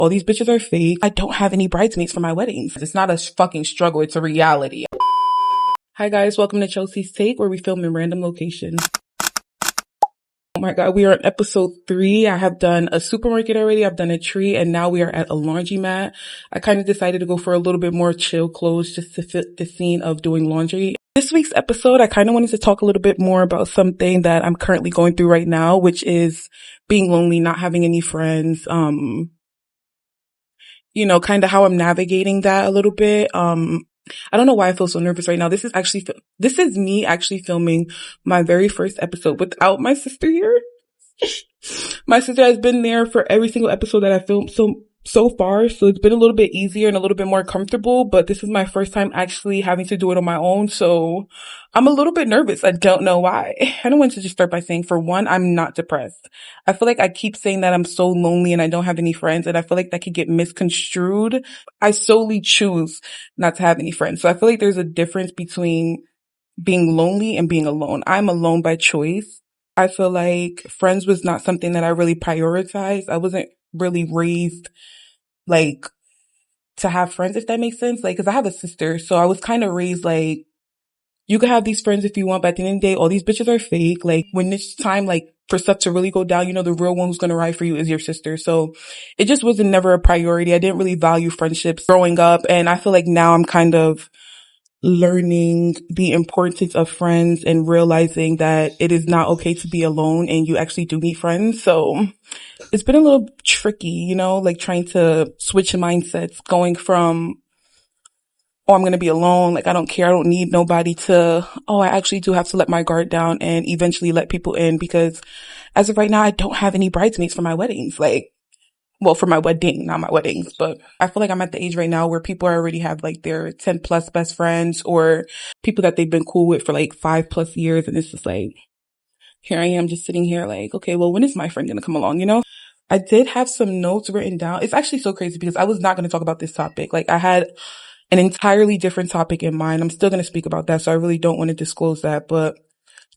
All these bitches are fake. I don't have any bridesmaids for my weddings. It's not a fucking struggle. It's a reality. Hi guys, welcome to Chelsea's Take, where we film in random locations. Oh my god, we are on episode 3. I have done a supermarket already, I've done a tree, and now we are at a laundromat. I kind of decided to go for a little bit more chill clothes just to fit the scene of doing laundry. This week's episode, I kind of wanted to talk a little bit more about something that I'm currently going through right now, which is being lonely, not having any friends, kind of how I'm navigating that a little bit. I don't know why I feel so nervous right now. This is me actually filming my very first episode without my sister here. My sister has been there for every single episode that I filmed so far, so it's been a little bit easier and a little bit more comfortable, but this is my first time actually having to do it on my own, so I'm a little bit nervous. I don't know why. I don't want to just start by saying, for one, I'm not depressed. I feel like I keep saying that I'm so lonely and I don't have any friends, and I feel like that could get misconstrued. I solely choose not to have any friends, so I feel like there's a difference between being lonely and being alone. I'm alone by choice. I feel like friends was not something that I really prioritized. I wasn't really raised like to have friends, if that makes sense. Like, cause I have a sister, so I was kind of raised like, you can have these friends if you want, but at the end of the day, all these bitches are fake. Like, when it's time like for stuff to really go down, the real one who's gonna ride for you is your sister. So it just wasn't never a priority. I didn't really value friendships growing up, and I feel like now I'm kind of learning the importance of friends and realizing that it is not okay to be alone and you actually do need friends. So it's been a little tricky, like trying to switch mindsets, going from, oh, I'm going to be alone. Like, I don't care. I don't need nobody to, oh, I actually do have to let my guard down and eventually let people in, because as of right now, I don't have any bridesmaids for my weddings. Well, for my wedding, not my weddings, but I feel like I'm at the age right now where people already have like their 10 plus best friends or people that they've been cool with for like 5+ years. And it's just like, here I am just sitting here like, okay, well, when is my friend going to come along? I did have some notes written down. It's actually so crazy because I was not going to talk about this topic. Like, I had an entirely different topic in mind. I'm still going to speak about that, so I really don't want to disclose that. But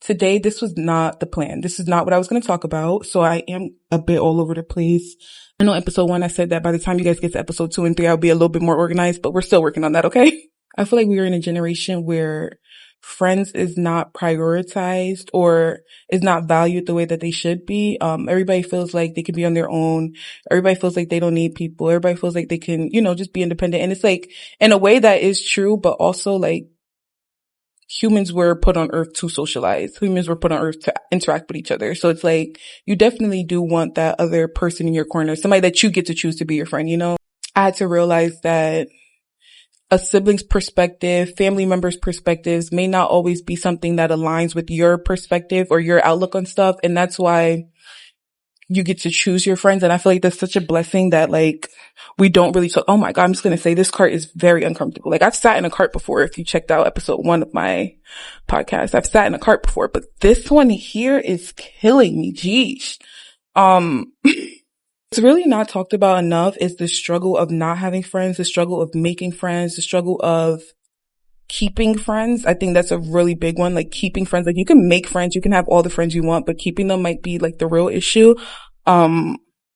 today, this was not the plan. This is not what I was going to talk about. So I am a bit all over the place. I know episode 1, I said that by the time you guys get to episode 2 and 3, I'll be a little bit more organized, but we're still working on that, okay? I feel like we are in a generation where friends is not prioritized or is not valued the way that they should be. Everybody feels like they can be on their own. Everybody feels like they don't need people. Everybody feels like they can, just be independent. And it's like, in a way that is true, but also like, humans were put on earth to socialize. Humans were put on earth to interact with each other. So it's like, you definitely do want that other person in your corner, somebody that you get to choose to be your friend, I had to realize that a sibling's perspective, family members' perspectives may not always be something that aligns with your perspective or your outlook on stuff. And that's why you get to choose your friends. And I feel like that's such a blessing that like, we don't really talk. Oh my God, I'm just going to say this cart is very uncomfortable. Like, I've sat in a cart before. If you checked out episode 1 of my podcast, I've sat in a cart before, but this one here is killing me. Geez. It's really not talked about enough is the struggle of not having friends, the struggle of making friends, the struggle of keeping friends. I think that's a really big one. Like, keeping friends, like, you can make friends, you can have all the friends you want, but keeping them might be like the real issue.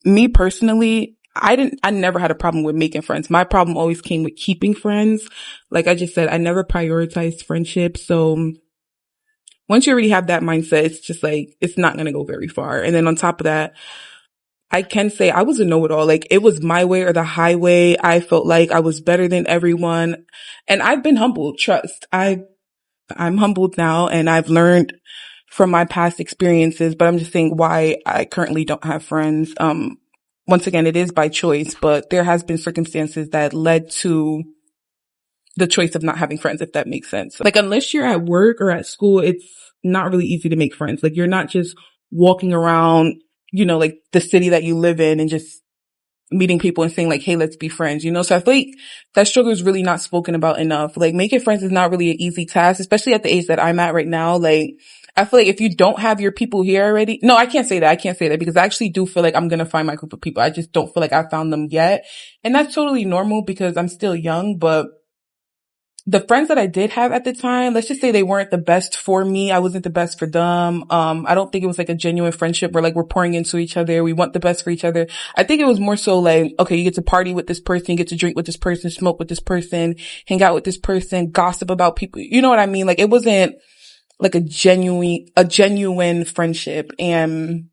Me personally, I never had a problem with making friends. My problem always came with keeping friends. Like I just said, I never prioritized friendship. So once you already have that mindset, it's just like, it's not going to go very far. And then on top of that, I can say I was a know-it-all. Like, it was my way or the highway. I felt like I was better than everyone. And I've been humbled. Trust. I'm humbled now, and I've learned from my past experiences, but I'm just saying why I currently don't have friends. Once again, it is by choice, but there has been circumstances that led to the choice of not having friends, if that makes sense. Like, unless you're at work or at school, it's not really easy to make friends. Like, you're not just walking around, like the city that you live in and just meeting people and saying like, hey, let's be friends, So I feel like that struggle is really not spoken about enough. Like, making friends is not really an easy task, especially at the age that I'm at right now. Like, I feel like if you don't have your people here already, no, I can't say that because I actually do feel like I'm going to find my group of people. I just don't feel like I found them yet. And that's totally normal because I'm still young, but the friends that I did have at the time, let's just say they weren't the best for me. I wasn't the best for them. I don't think it was like a genuine friendship where like we're pouring into each other. We want the best for each other. I think it was more so like, okay, you get to party with this person, you get to drink with this person, smoke with this person, hang out with this person, gossip about people. You know what I mean? Like it wasn't like a genuine friendship. And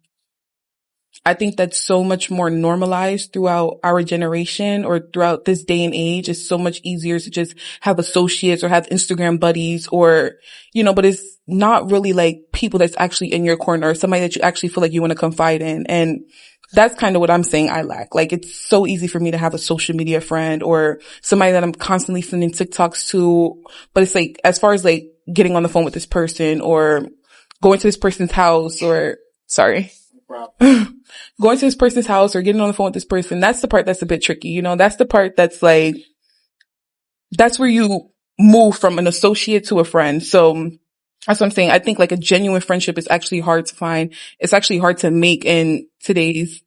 I think that's so much more normalized throughout our generation or throughout this day and age. It's so much easier to just have associates or have Instagram buddies or, but it's not really like people that's actually in your corner or somebody that you actually feel like you want to confide in. And that's kind of what I'm saying I lack. Like it's so easy for me to have a social media friend or somebody that I'm constantly sending TikToks to. But it's like, as far as like getting on the phone with this person or going to this person's house or, sorry. Going to this person's house or getting on the phone with this person, that's the part that's a bit tricky. That's the part that's like, that's where you move from an associate to a friend. So that's what I'm saying. I think like a genuine friendship is actually hard to find. It's actually hard to make in today's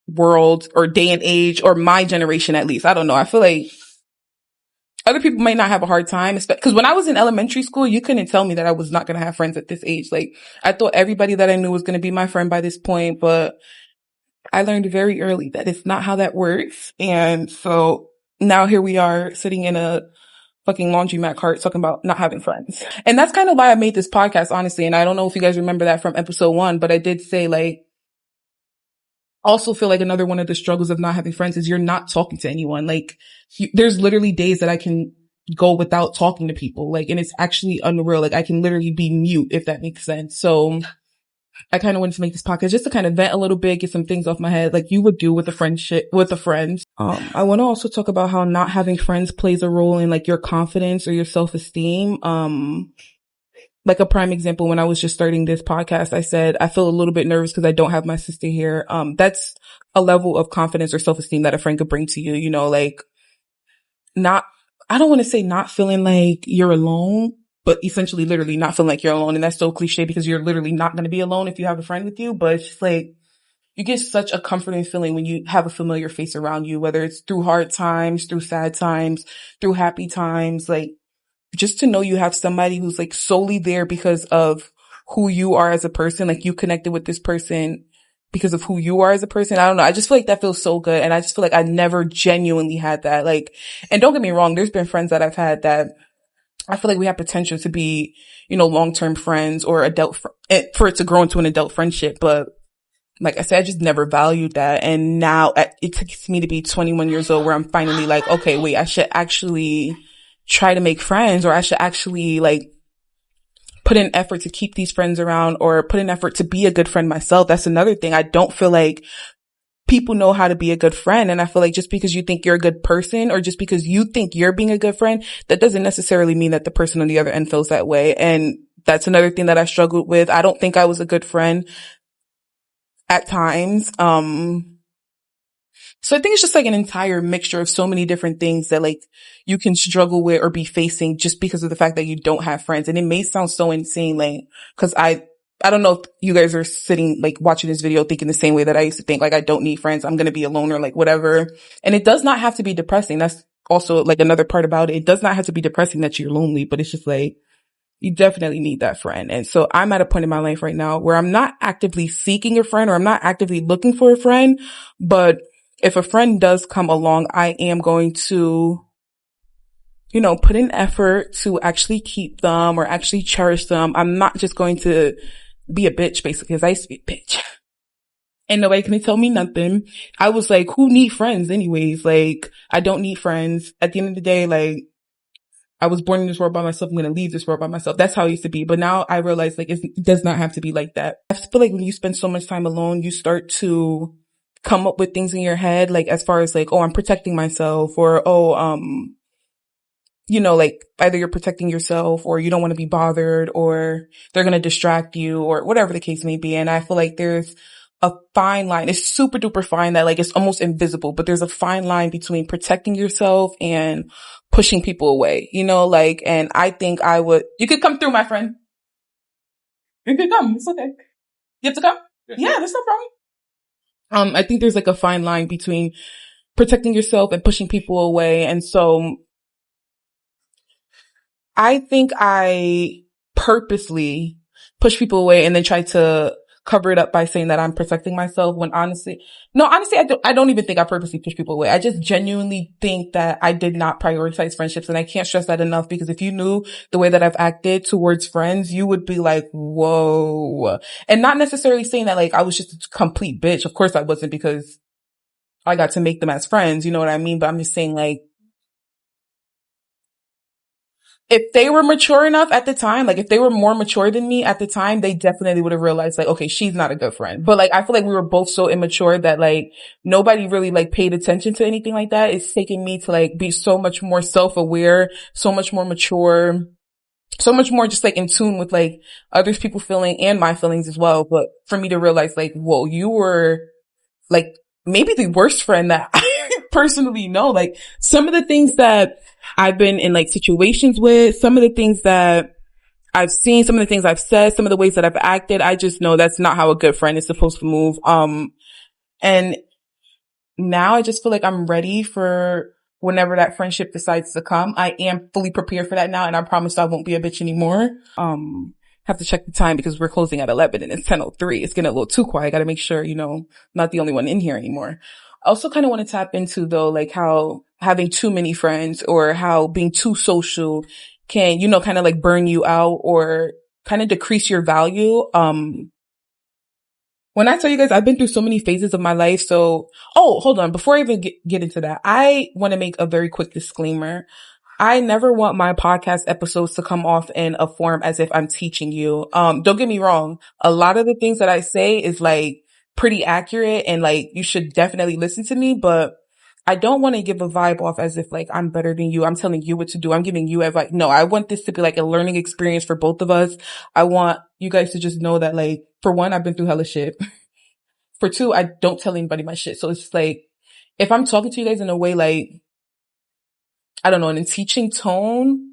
world or day and age or my generation at least. I don't know. I feel like other people might not have a hard time, because when I was in elementary school, you couldn't tell me that I was not going to have friends at this age. Like I thought everybody that I knew was going to be my friend by this point, but I learned very early that it's not how that works. And so now here we are sitting in a fucking laundromat cart talking about not having friends. And that's kind of why I made this podcast, honestly. And I don't know if you guys remember that from episode 1, but I did say like, also feel like another one of the struggles of not having friends is you're not talking to anyone. Like there's literally days that I can go without talking to people. Like, and it's actually unreal. Like I can literally be mute, if that makes sense. So I kind of wanted to make this podcast just to kind of vent a little bit, get some things off my head, like you would do with a friend. I want to also talk about how not having friends plays a role in like your confidence or your self-esteem. Like a prime example, when I was just starting this podcast, I said, I feel a little bit nervous because I don't have my sister here. That's a level of confidence or self-esteem that a friend could bring to you, like I don't want to say not feeling like you're alone, but essentially literally not feeling like you're alone. And that's so cliche because you're literally not going to be alone if you have a friend with you, but it's just like, you get such a comforting feeling when you have a familiar face around you, whether it's through hard times, through sad times, through happy times, like, just to know you have somebody who's like solely there because of who you are as a person, like you connected with this person because of who you are as a person. I don't know. I just feel like that feels so good. And I just feel like I never genuinely had that. Like, and don't get me wrong, there's been friends that I've had that I feel like we have potential to be, long-term friends or for it to grow into an adult friendship. But like I said, I just never valued that. And now it takes me to be 21 years old where I'm finally like, okay, wait, I should actually try to make friends, or I should actually like put in effort to keep these friends around or put in effort to be a good friend myself. That's another thing. I don't feel like people know how to be a good friend. And I feel like just because you think you're a good person or just because you think you're being a good friend, that doesn't necessarily mean that the person on the other end feels that way. And that's another thing that I struggled with. I don't think I was a good friend at times. So I think it's just like an entire mixture of so many different things that like you can struggle with or be facing just because of the fact that you don't have friends. And it may sound so insane, like, cause I don't know if you guys are sitting like watching this video thinking the same way that I used to think, like I don't need friends, I'm going to be alone or like whatever. And it does not have to be depressing. That's also like another part about it. It does not have to be depressing that you're lonely, but it's just like, you definitely need that friend. And so I'm at a point in my life right now where I'm not actively seeking a friend or I'm not actively looking for a friend, but if a friend does come along, I am going to, put in effort to actually keep them or actually cherish them. I'm not just going to be a bitch, basically, because I used to be a bitch. And nobody can tell me nothing. I was like, who need friends anyways? Like, I don't need friends. At the end of the day, like, I was born in this world by myself. I'm going to leave this world by myself. That's how it used to be. But now I realize like it does not have to be like that. I feel like when you spend so much time alone, you start to come up with things in your head, like as far as like, oh, I'm protecting myself, or, like either you're protecting yourself or you don't want to be bothered or they're going to distract you or whatever the case may be. And I feel like there's a fine line. It's super duper fine that like it's almost invisible, but there's a fine line between protecting yourself and pushing people away, like, and I think you could come through, my friend. You could come. It's okay. You have to come? Yeah, that's no problem. I think there's like a fine line between protecting yourself and pushing people away. And so I think I purposely push people away and then try to cover it up by saying that I'm protecting myself when honestly, no, honestly, I don't even think I purposely push people away. I just genuinely think that I did not prioritize friendships, and I can't stress that enough, because if you knew the way that I've acted towards friends, you would be like, whoa. And not necessarily saying that like I was just a complete bitch. Of course I wasn't, because I got to make them as friends. You know what I mean? But I'm just saying, like, if they were mature enough at the time, like if they were more mature than me at the time, they definitely would have realized like, okay, she's not a good friend. But like, I feel like we were both so immature that like nobody really like paid attention to anything like that. It's taken me to like be so much more self-aware, so much more mature, so much more just like in tune with like others people feeling and my feelings as well. But for me to realize like, whoa, you were like maybe the worst friend that I personally know. Like some of the things that I've been in like situations with, some of the things that I've seen, some of the things I've said, some of the ways that I've acted, I just know that's not how a good friend is supposed to move. And now I just feel like I'm ready for whenever that friendship decides to come. I am fully prepared for that now, and I promise I won't be a bitch anymore. Have to check the time because we're closing at 11 and it's 10:03. It's getting a little too quiet. I got to make sure, I'm not the only one in here anymore. I also kind of want to tap into though, like how having too many friends or how being too social can, kind of like burn you out or kind of decrease your value. When I tell you guys, I've been through so many phases of my life. So, oh, hold on. Before I even get into that, I want to make a very quick disclaimer. I never want my podcast episodes to come off in a form as if I'm teaching you. Don't get me wrong. A lot of the things that I say is like pretty accurate and like you should definitely listen to me, but I don't want to give a vibe off as if like I'm better than you. I'm telling you what to do. I'm giving you advice. No, I want this to be like a learning experience for both of us. I want you guys to just know that like, for one, I've been through hella shit. For two, I don't tell anybody my shit. So it's just like, if I'm talking to you guys in a way like, I don't know, in a teaching tone,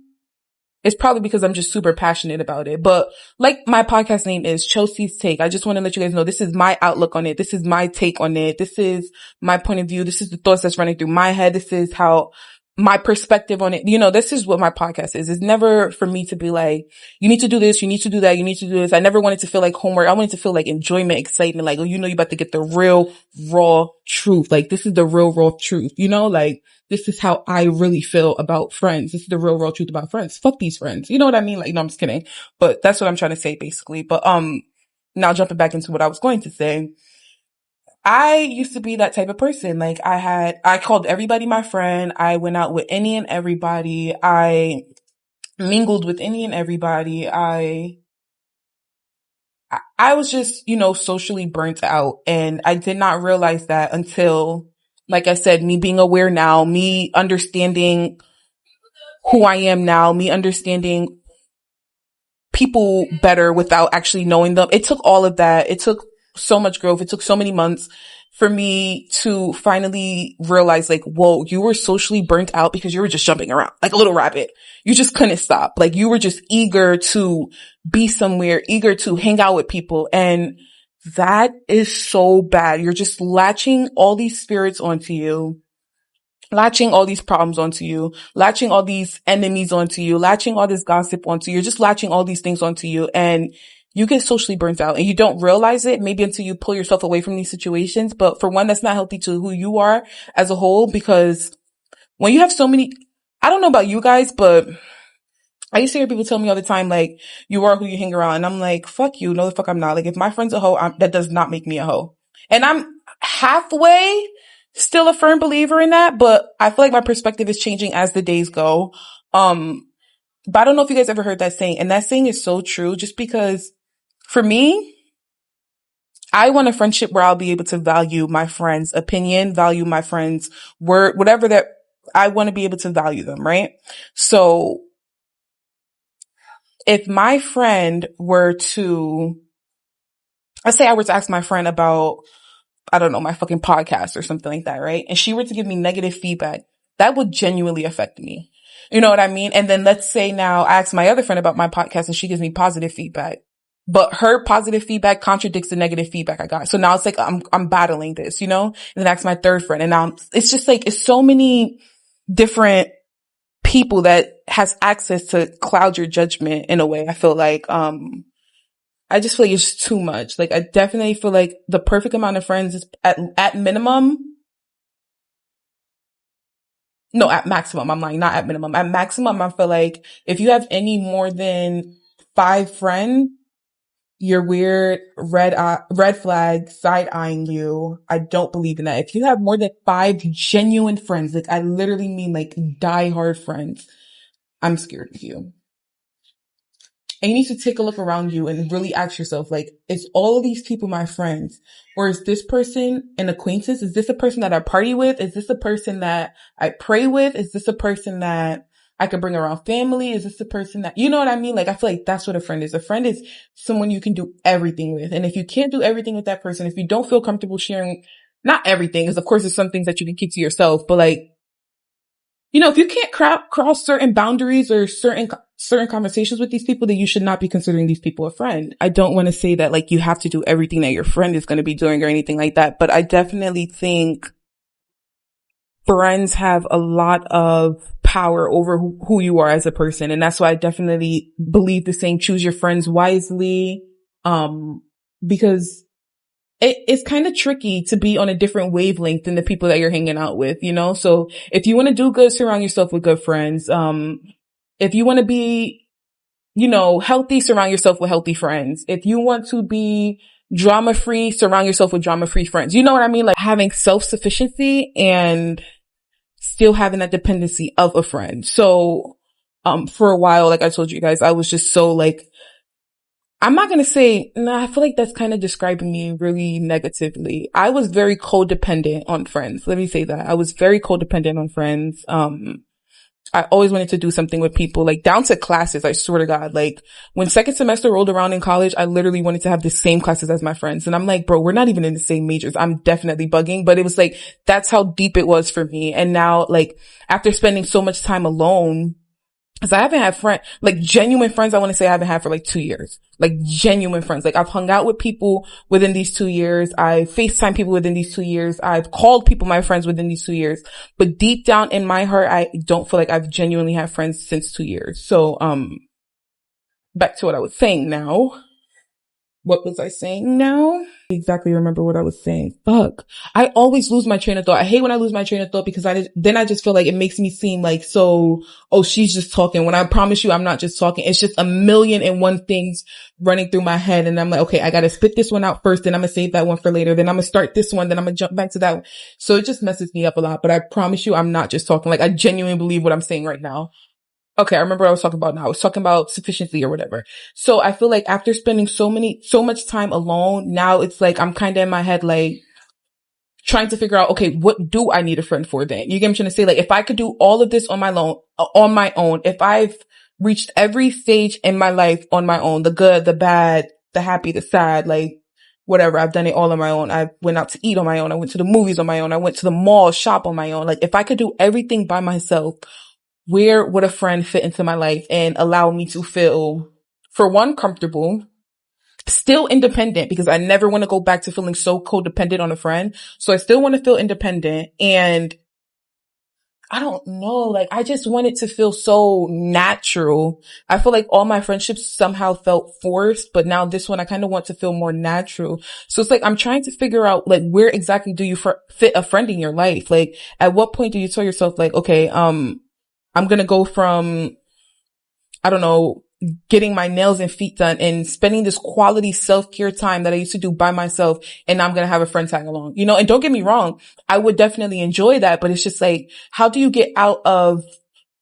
it's probably because I'm just super passionate about it. But like my podcast name is Chelsea's Take. I just want to let you guys know this is my outlook on it. This is my take on it. This is my point of view. This is the thoughts that's running through my head. This is how my perspective on it. This is what my podcast is. It's never for me to be like, you need to do this, you need to do that, you need to do this. I never wanted to feel like homework. I wanted to feel like enjoyment, excitement, like, oh, you're about to get the real, raw truth. Like, this is the real, raw truth, like, this is how I really feel about friends. This is the real, raw truth about friends. Fuck these friends. You know what I mean? Like, no, I'm just kidding. But that's what I'm trying to say, basically. But, now jumping back into what I was going to say. I used to be that type of person. Like I called everybody my friend. I went out with any and everybody. I mingled with any and everybody. I was just, socially burnt out, and I did not realize that until, like I said, me being aware now, me understanding who I am now, me understanding people better without actually knowing them. It took all of that. It took so much growth. It took so many months for me to finally realize like, whoa, you were socially burnt out because you were just jumping around like a little rabbit. You just couldn't stop. Like you were just eager to be somewhere, eager to hang out with people. And that is so bad. You're just latching all these spirits onto you, latching all these problems onto you, latching all these enemies onto you, latching all this gossip onto you. You're just latching all these things onto you, and you get socially burnt out, and you don't realize it maybe until you pull yourself away from these situations. But for one, that's not healthy to who you are as a whole, because when you have so many, I don't know about you guys, but I used to hear people tell me all the time, like, you are who you hang around. And I'm like, fuck you. No, the fuck I'm not. Like, if my friend's a hoe, that does not make me a hoe. And I'm halfway still a firm believer in that, but I feel like my perspective is changing as the days go. But I don't know if you guys ever heard that saying, and that saying is so true, just because for me, I want a friendship where I'll be able to value my friend's opinion, value my friend's word, whatever that I want to be able to value them, right? So if my friend were to, let's say I were to ask my friend about, I don't know, my fucking podcast or something like that, right? And she were to give me negative feedback, that would genuinely affect me. You know what I mean? And then let's say now I ask my other friend about my podcast and she gives me positive feedback, but her positive feedback contradicts the negative feedback I got. So now it's like I'm battling this, and then I ask my third friend, and now it's just like, it's so many different people that has access to cloud your judgment in a way. I feel like, I just feel like it's too much. Like, I definitely feel like the perfect amount of friends is at minimum. No, at maximum. I'm lying, not at minimum. At maximum, I feel like if you have any more than 5 friends, you're weird, red flag, side eyeing you. I don't believe in that. If you have more than 5 genuine friends, like I literally mean like die-hard friends, I'm scared of you. And you need to take a look around you and really ask yourself, like, is all of these people my friends? Or is this person an acquaintance? Is this a person that I party with? Is this a person that I pray with? Is this a person that I could bring around family? Is this a person that, you know what I mean? Like, I feel like that's what a friend is. A friend is someone you can do everything with. And if you can't do everything with that person, if you don't feel comfortable sharing, not everything, because of course there's some things that you can keep to yourself, but like, you know, if you can't cross certain boundaries or certain conversations with these people, then you should not be considering these people a friend. I don't want to say that like you have to do everything that your friend is going to be doing or anything like that, but I definitely think friends have a lot of power over who you are as a person. And that's why I definitely believe the saying, choose your friends wisely. Because it's kind of tricky to be on a different wavelength than the people that you're hanging out with, you know? So if you want to do good, surround yourself with good friends. If you want to be, you know, healthy, surround yourself with healthy friends. If you want to be drama free, surround yourself with drama free friends. You know what I mean? Like having self-sufficiency and still having that dependency of a friend. So, for a while, like I told you guys, I was just so like, I'm not going to say, I feel like that's kind of describing me really negatively. I was very codependent on friends. Let me say that. I was very codependent on friends. I always wanted to do something with people, like down to classes. I swear to God, like when second semester rolled around in college, I literally wanted to have the same classes as my friends. And I'm like, bro, we're not even in the same majors. I'm definitely bugging, but it was like, that's how deep it was for me. And now, like, after spending so much time alone, because I haven't had friends, like genuine friends, I want to say I haven't had for like 2 years. Like genuine friends. Like I've hung out with people within these 2 years. I FaceTime people within these 2 years. I've called people my friends within these 2 years. But deep down in my heart, I don't feel like I've genuinely had friends since 2 years. So, back to what I was saying now. What was I saying now? Exactly remember what I was saying. Fuck. I always lose my train of thought. I hate when I lose my train of thought because then I just feel like it makes me seem like so, oh, she's just talking. When I promise you I'm not just talking. It's just a million and one things running through my head. And I'm like, okay, I gotta spit this one out first. Then I'm gonna save that one for later. Then I'm gonna start this one. Then I'm gonna jump back to that one. So it just messes me up a lot. But I promise you I'm not just talking. Like I genuinely believe what I'm saying right now. Okay, I remember what I was talking about now. I was talking about sufficiency or whatever. So I feel like after spending so much time alone, now it's like I'm kind of in my head, like trying to figure out, okay, what do I need a friend for then? You get what I'm trying to say? Like if I could do all of this on my own, if I've reached every stage in my life on my own, the good, the bad, the happy, the sad, like whatever, I've done it all on my own. I went out to eat on my own. I went to the movies on my own. I went to the mall, shop on my own. Like if I could do everything by myself, where would a friend fit into my life and allow me to feel, for one, comfortable, still independent, because I never want to go back to feeling so codependent on a friend. So I still want to feel independent. And I don't know, like I just want it to feel so natural. I feel like all my friendships somehow felt forced, but now this one I kind of want to feel more natural. So it's like I'm trying to figure out like where exactly do you fit a friend in your life? Like at what point do you tell yourself like, okay, I'm going to go from, I don't know, getting my nails and feet done and spending this quality self-care time that I used to do by myself. And now I'm going to have a friend tag along, you know, and don't get me wrong. I would definitely enjoy that, but it's just like, how do you get out of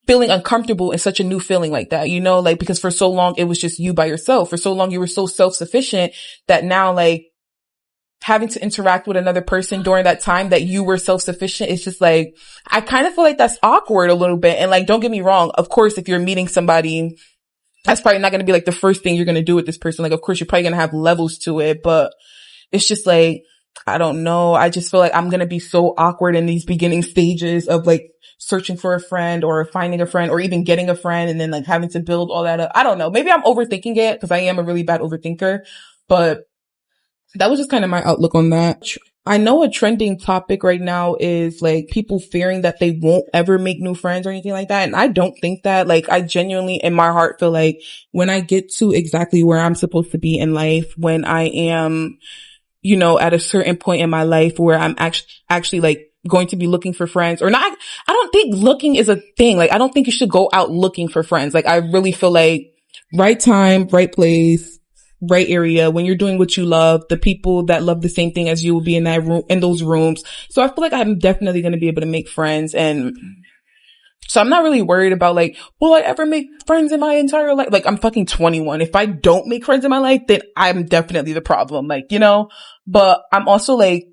feeling uncomfortable in such a new feeling like that? You know, like, because for so long it was just you by yourself. For so long you were so self-sufficient that now like having to interact with another person during that time that you were self-sufficient, it's just like, I kind of feel like that's awkward a little bit. And like, don't get me wrong. Of course, if you're meeting somebody, that's probably not going to be like the first thing you're going to do with this person. Like, of course, you're probably going to have levels to it, but it's just like, I don't know. I just feel like I'm going to be so awkward in these beginning stages of like searching for a friend or finding a friend or even getting a friend and then like having to build all that up. I don't know. Maybe I'm overthinking it because I am a really bad overthinker, but that was just kind of my outlook on that. I know a trending topic right now is like people fearing that they won't ever make new friends or anything like that. And I don't think that. Like, I genuinely in my heart feel like when I get to exactly where I'm supposed to be in life, when I am, at a certain point in my life where I'm actually like going to be looking for friends or not. I don't think looking is a thing. Like, I don't think you should go out looking for friends. Like, I really feel like right time, right place, right area, when you're doing what you love, the people that love the same thing as you will be in that room, in those rooms. So I feel like I'm definitely going to be able to make friends. And so I'm not really worried about like, will I ever make friends in my entire life? Like, I'm fucking 21. If I don't make friends in my life, then I'm definitely the problem. Like, but I'm also like,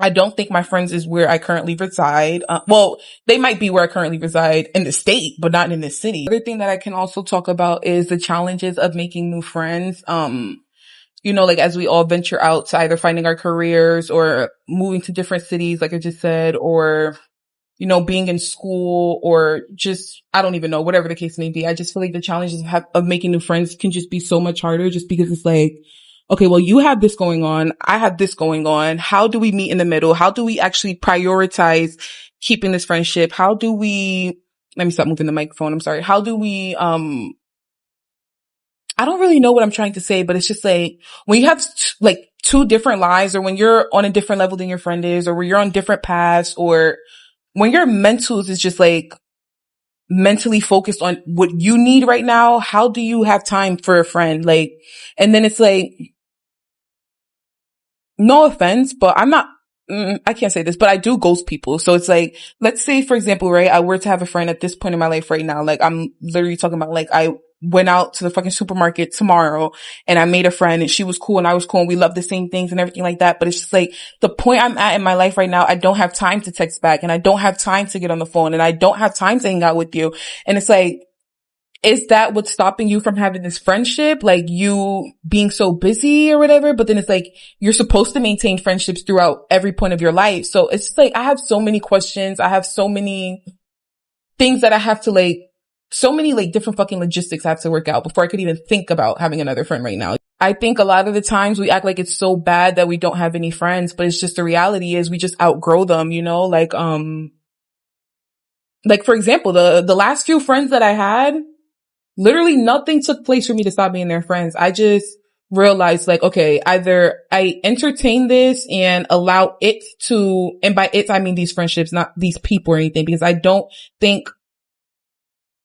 I don't think my friends is where I currently reside. Well, they might be where I currently reside in the state, but not in the city. Other thing that I can also talk about is the challenges of making new friends. Like as we all venture out to either finding our careers or moving to different cities, like I just said, or being in school or just, I don't even know, whatever the case may be. I just feel like the challenges of making new friends can just be so much harder just because it's like, okay, well, you have this going on. I have this going on. How do we meet in the middle? How do we actually prioritize keeping this friendship? How do we, let me stop moving the microphone. I'm sorry. How do we, I don't really know what I'm trying to say, but it's just like when you have like two different lives or when you're on a different level than your friend is or when you're on different paths or when your mentals is just like mentally focused on what you need right now, how do you have time for a friend? Like, and then it's like, no offense, but I can't say this, but I do ghost people. So it's like, let's say, for example, right, I were to have a friend at this point in my life right now. Like, I'm literally talking about like, I went out to the fucking supermarket tomorrow and I made a friend and she was cool and I was cool and we love the same things and everything like that. But it's just like the point I'm at in my life right now, I don't have time to text back and I don't have time to get on the phone and I don't have time to hang out with you. And it's like, is that what's stopping you from having this friendship? Like you being so busy or whatever? But then it's like, you're supposed to maintain friendships throughout every point of your life. So it's just like, I have so many questions. I have so many things that I have to like, so many like different fucking logistics I have to work out before I could even think about having another friend right now. I think a lot of the times we act like it's so bad that we don't have any friends, but it's just the reality is we just outgrow them, like for example, the last few friends that I had, literally nothing took place for me to stop being their friends. I just realized like, okay, either I entertain this and allow it to, and by it, I mean these friendships, not these people or anything, because I don't think,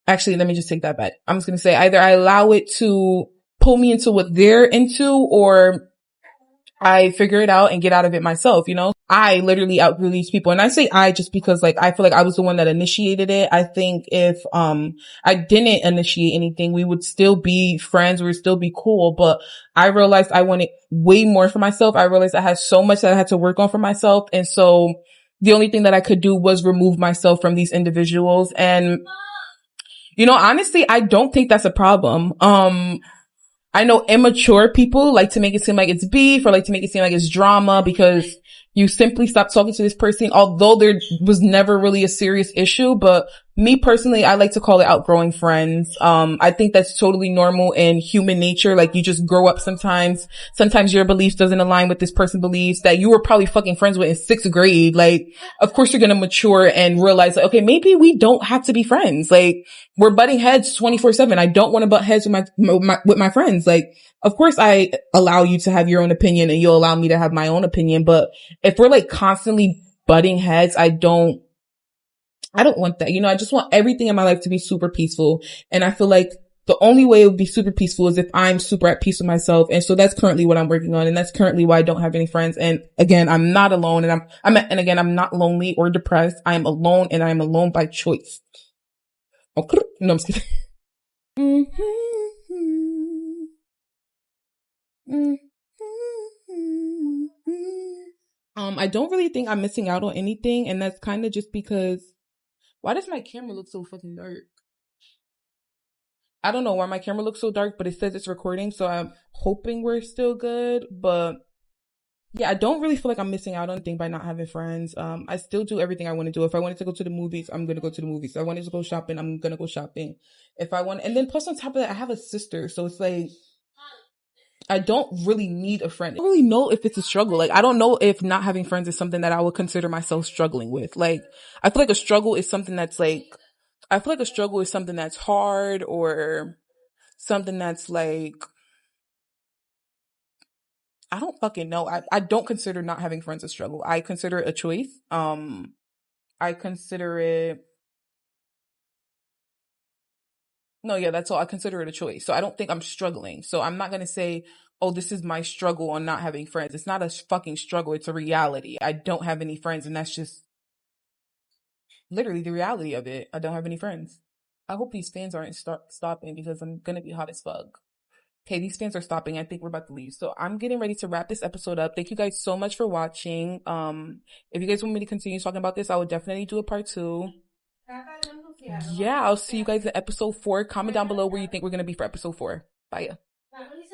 actually, let me just take that back. I'm just going to say either I allow it to pull me into what they're into or I figure it out and get out of it myself, I literally outgrew these people. And I say I just because like I feel like I was the one that initiated it. I think if I didn't initiate anything, we would still be friends, we would still be cool. But I realized I wanted way more for myself. I realized I had so much that I had to work on for myself. And so the only thing that I could do was remove myself from these individuals. And honestly, I don't think that's a problem. I know immature people like to make it seem like it's beef or like to make it seem like it's drama because you simply stop talking to this person, although there was never really a serious issue. But me personally, I like to call it outgrowing friends. I think that's totally normal in human nature. Like you just grow up sometimes. Sometimes your beliefs doesn't align with this person's beliefs that you were probably fucking friends with in sixth grade. Like, of course you're going to mature and realize like, okay, maybe we don't have to be friends. Like we're butting heads 24/7. I don't want to butt heads with my friends. Like, of course I allow you to have your own opinion and you'll allow me to have my own opinion. But if we're like constantly butting heads, I don't want that. I just want everything in my life to be super peaceful. And I feel like the only way it would be super peaceful is if I'm super at peace with myself. And so that's currently what I'm working on. And that's currently why I don't have any friends. And again, I'm not alone and I'm not lonely or depressed. I am alone and I am alone by choice. Okay. No, I'm just kidding. I don't really think I'm missing out on anything. And that's kind of just because why does my camera look so fucking dark? I don't know why my camera looks so dark, but it says it's recording, so I'm hoping we're still good. But yeah, I don't really feel like I'm missing out on anything by not having friends. I still do everything I want to do. If I wanted to go to the movies, I'm gonna go to the movies. If I wanted to go shopping, I'm gonna go shopping. And then plus on top of that, I have a sister, so it's like I don't really need a friend. I don't really know if it's a struggle. Like, I don't know if not having friends is something that I would consider myself struggling with. Like, I feel like a struggle is something that's like, I feel like a struggle is something that's hard or something that's like, I don't fucking know. I don't consider not having friends a struggle. I consider it a choice. I consider it, no, yeah, that's all. I consider it a choice. So I don't think I'm struggling. So I'm not going to say, oh, this is my struggle on not having friends. It's not a fucking struggle. It's a reality. I don't have any friends, and that's just literally the reality of it. I don't have any friends. I hope these fans aren't stopping because I'm going to be hot as fuck. Okay, these fans are stopping. I think we're about to leave. So I'm getting ready to wrap this episode up. Thank you guys so much for watching. If you guys want me to continue talking about this, I would definitely do a part 2. Yeah, I'll see you guys in episode 4. Comment down below where you think we're going to be for episode 4. Bye.